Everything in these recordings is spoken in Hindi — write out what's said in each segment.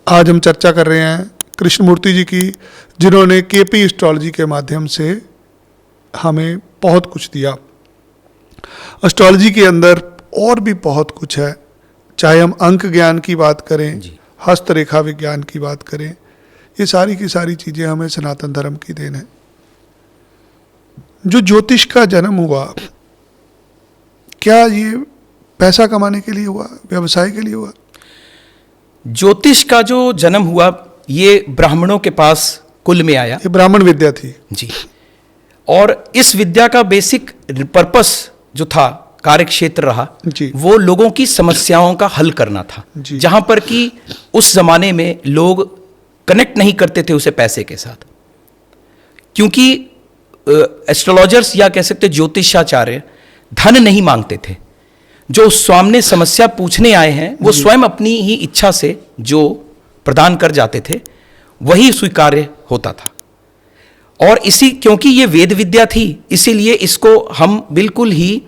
आज हम चर्चा कर रहे हैं कृष्णमूर्ति जी की, जिन्होंने केपी एस्ट्रोलॉजी के माध्यम से हमें बहुत कुछ दिया। एस्ट्रोलॉजी के अंदर और भी बहुत कुछ है, चाहे हम अंक ज्ञान की बात करें, हस्तरेखा विज्ञान की बात करें, ये सारी की सारी चीज़ें हमें सनातन धर्म की देन है। जो ज्योतिष का जन्म हुआ, क्या ये पैसा कमाने के लिए हुआ, व्यवसाय के लिए हुआ? ज्योतिष का जो जन्म हुआ ये ब्राह्मणों के पास कुल में आया। ये ब्राह्मण विद्या थी जी। और इस विद्या का बेसिक पर्पस जो था, कार्य क्षेत्र रहा जी। वो लोगों की समस्याओं का हल करना था। जहां पर कि उस जमाने में लोग कनेक्ट नहीं करते थे उसे पैसे के साथ, क्योंकि एस्ट्रोलॉजर्स या कह सकते ज्योतिषाचार्य धन नहीं मांगते थे। जो सामने समस्या पूछने आए हैं वो स्वयं अपनी ही इच्छा से जो प्रदान कर जाते थे वही स्वीकार्य होता था। और क्योंकि ये वेद विद्या थी, इसीलिए इसको हम बिल्कुल ही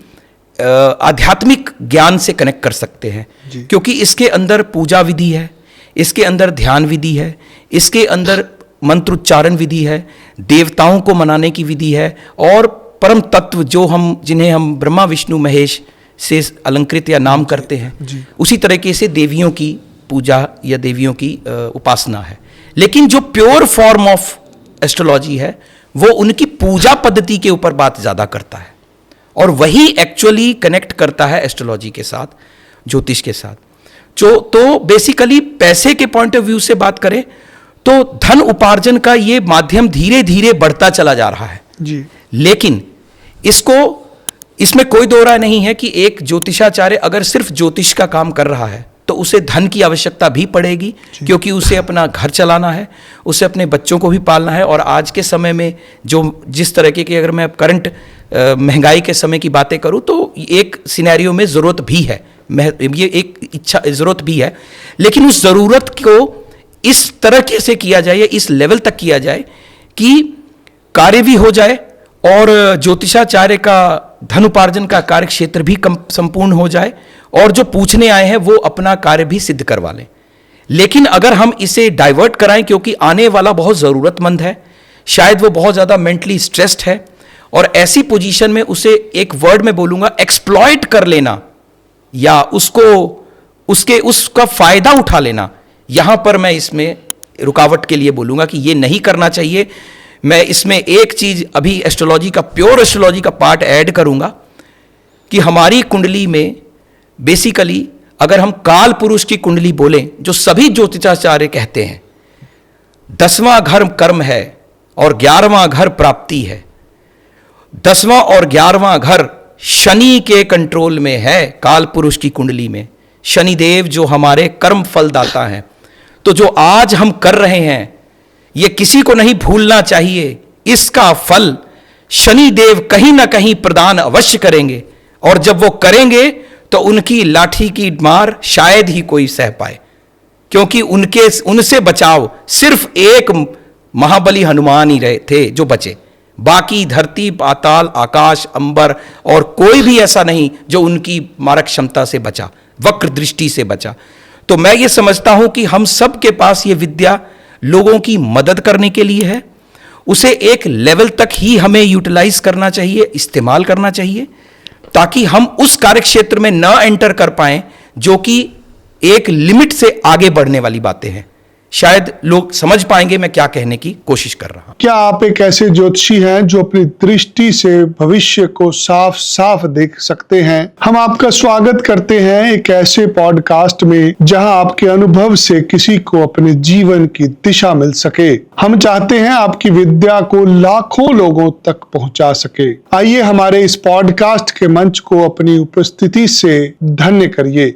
आध्यात्मिक ज्ञान से कनेक्ट कर सकते हैं, क्योंकि इसके अंदर पूजा विधि है, इसके अंदर ध्यान विधि है, इसके अंदर मंत्रोच्चारण विधि है, देवताओं को मनाने की विधि है, और परम तत्व जो जिन्हें हम ब्रह्मा विष्णु महेश से अलंकृत या नाम करते हैं, उसी तरीके से देवियों की पूजा या देवियों की उपासना है। लेकिन जो प्योर फॉर्म ऑफ एस्ट्रोलॉजी है वो उनकी पूजा पद्धति के ऊपर बात ज़्यादा करता है, और वही एक्चुअली कनेक्ट करता है एस्ट्रोलॉजी के साथ, ज्योतिष के साथ। तो बेसिकली पैसे के पॉइंट ऑफ व्यू से बात करें तो धन उपार्जन का ये माध्यम धीरे धीरे बढ़ता चला जा रहा है जी। लेकिन इसमें कोई दो राय नहीं है कि एक ज्योतिषाचार्य अगर सिर्फ ज्योतिष का काम कर रहा है तो उसे धन की आवश्यकता भी पड़ेगी, क्योंकि उसे अपना घर चलाना है, उसे अपने बच्चों को भी पालना है। और आज के समय में जिस तरीके की, अगर मैं करंट महंगाई के समय की बातें करूं तो एक सिनेरियो में ज़रूरत भी है, ये एक इच्छा ज़रूरत भी है, लेकिन उस ज़रूरत को इस तरीके से किया जाए, इस लेवल तक किया जाए कि कार्य भी हो जाए और ज्योतिषाचार्य का धन उपार्जन का कार्य क्षेत्र भी संपूर्ण हो जाए, और जो पूछने आए हैं वो अपना कार्य भी सिद्ध करवा लें। लेकिन अगर हम इसे डाइवर्ट कराएं, क्योंकि आने वाला बहुत ज़रूरतमंद है, शायद वो बहुत ज़्यादा मेंटली स्ट्रेस्ड है, और ऐसी पोजीशन में उसे एक वर्ड में बोलूँगा एक्सप्लॉइट कर लेना या उसका फ़ायदा उठा लेना, यहाँ पर मैं इसमें रुकावट के लिए बोलूँगा कि ये नहीं करना चाहिए। मैं इसमें एक चीज़ अभी एस्ट्रोलॉजी का, प्योर एस्ट्रोलॉजी का पार्ट ऐड करूँगा कि हमारी कुंडली में बेसिकली अगर हम काल पुरुष की कुंडली बोलें, जो सभी ज्योतिषाचार्य कहते हैं 10वां घर कर्म है और 11वां घर प्राप्ति है, 10वां और 11वां घर शनि के कंट्रोल में है। काल पुरुष की कुंडली में शनिदेव जो हमारे कर्म फल दाता हैं, तो जो आज हम कर रहे हैं ये किसी को नहीं भूलना चाहिए, इसका फल शनिदेव कहीं ना कहीं प्रदान अवश्य करेंगे, और जब वो करेंगे तो उनकी लाठी की मार शायद ही कोई सह पाए, क्योंकि उनसे बचाव सिर्फ एक महाबली हनुमान ही रहे थे जो बचे, बाकी धरती पाताल आकाश अंबर और कोई भी ऐसा नहीं जो उनकी मारक क्षमता से बचा, वक्र दृष्टि से बचा। तो मैं ये समझता हूं कि हम सब के पास ये विद्या लोगों की मदद करने के लिए है, उसे एक लेवल तक ही हमें यूटिलाइज करना चाहिए, इस्तेमाल करना चाहिए, ताकि हम उस कार्यक्षेत्र में न एंटर कर पाएं जो कि एक लिमिट से आगे बढ़ने वाली बातें हैं। शायद लोग समझ पाएंगे मैं क्या कहने की कोशिश कर रहा हूं। क्या आप एक ऐसे ज्योतिषी हैं जो अपनी दृष्टि से भविष्य को साफ साफ देख सकते हैं? हम आपका स्वागत करते हैं एक ऐसे पॉडकास्ट में जहां आपके अनुभव से किसी को अपने जीवन की दिशा मिल सके। हम चाहते हैं आपकी विद्या को लाखों लोगों तक पहुंचा सके। आइए हमारे इस पॉडकास्ट के मंच को अपनी उपस्थिति से धन्य करिए।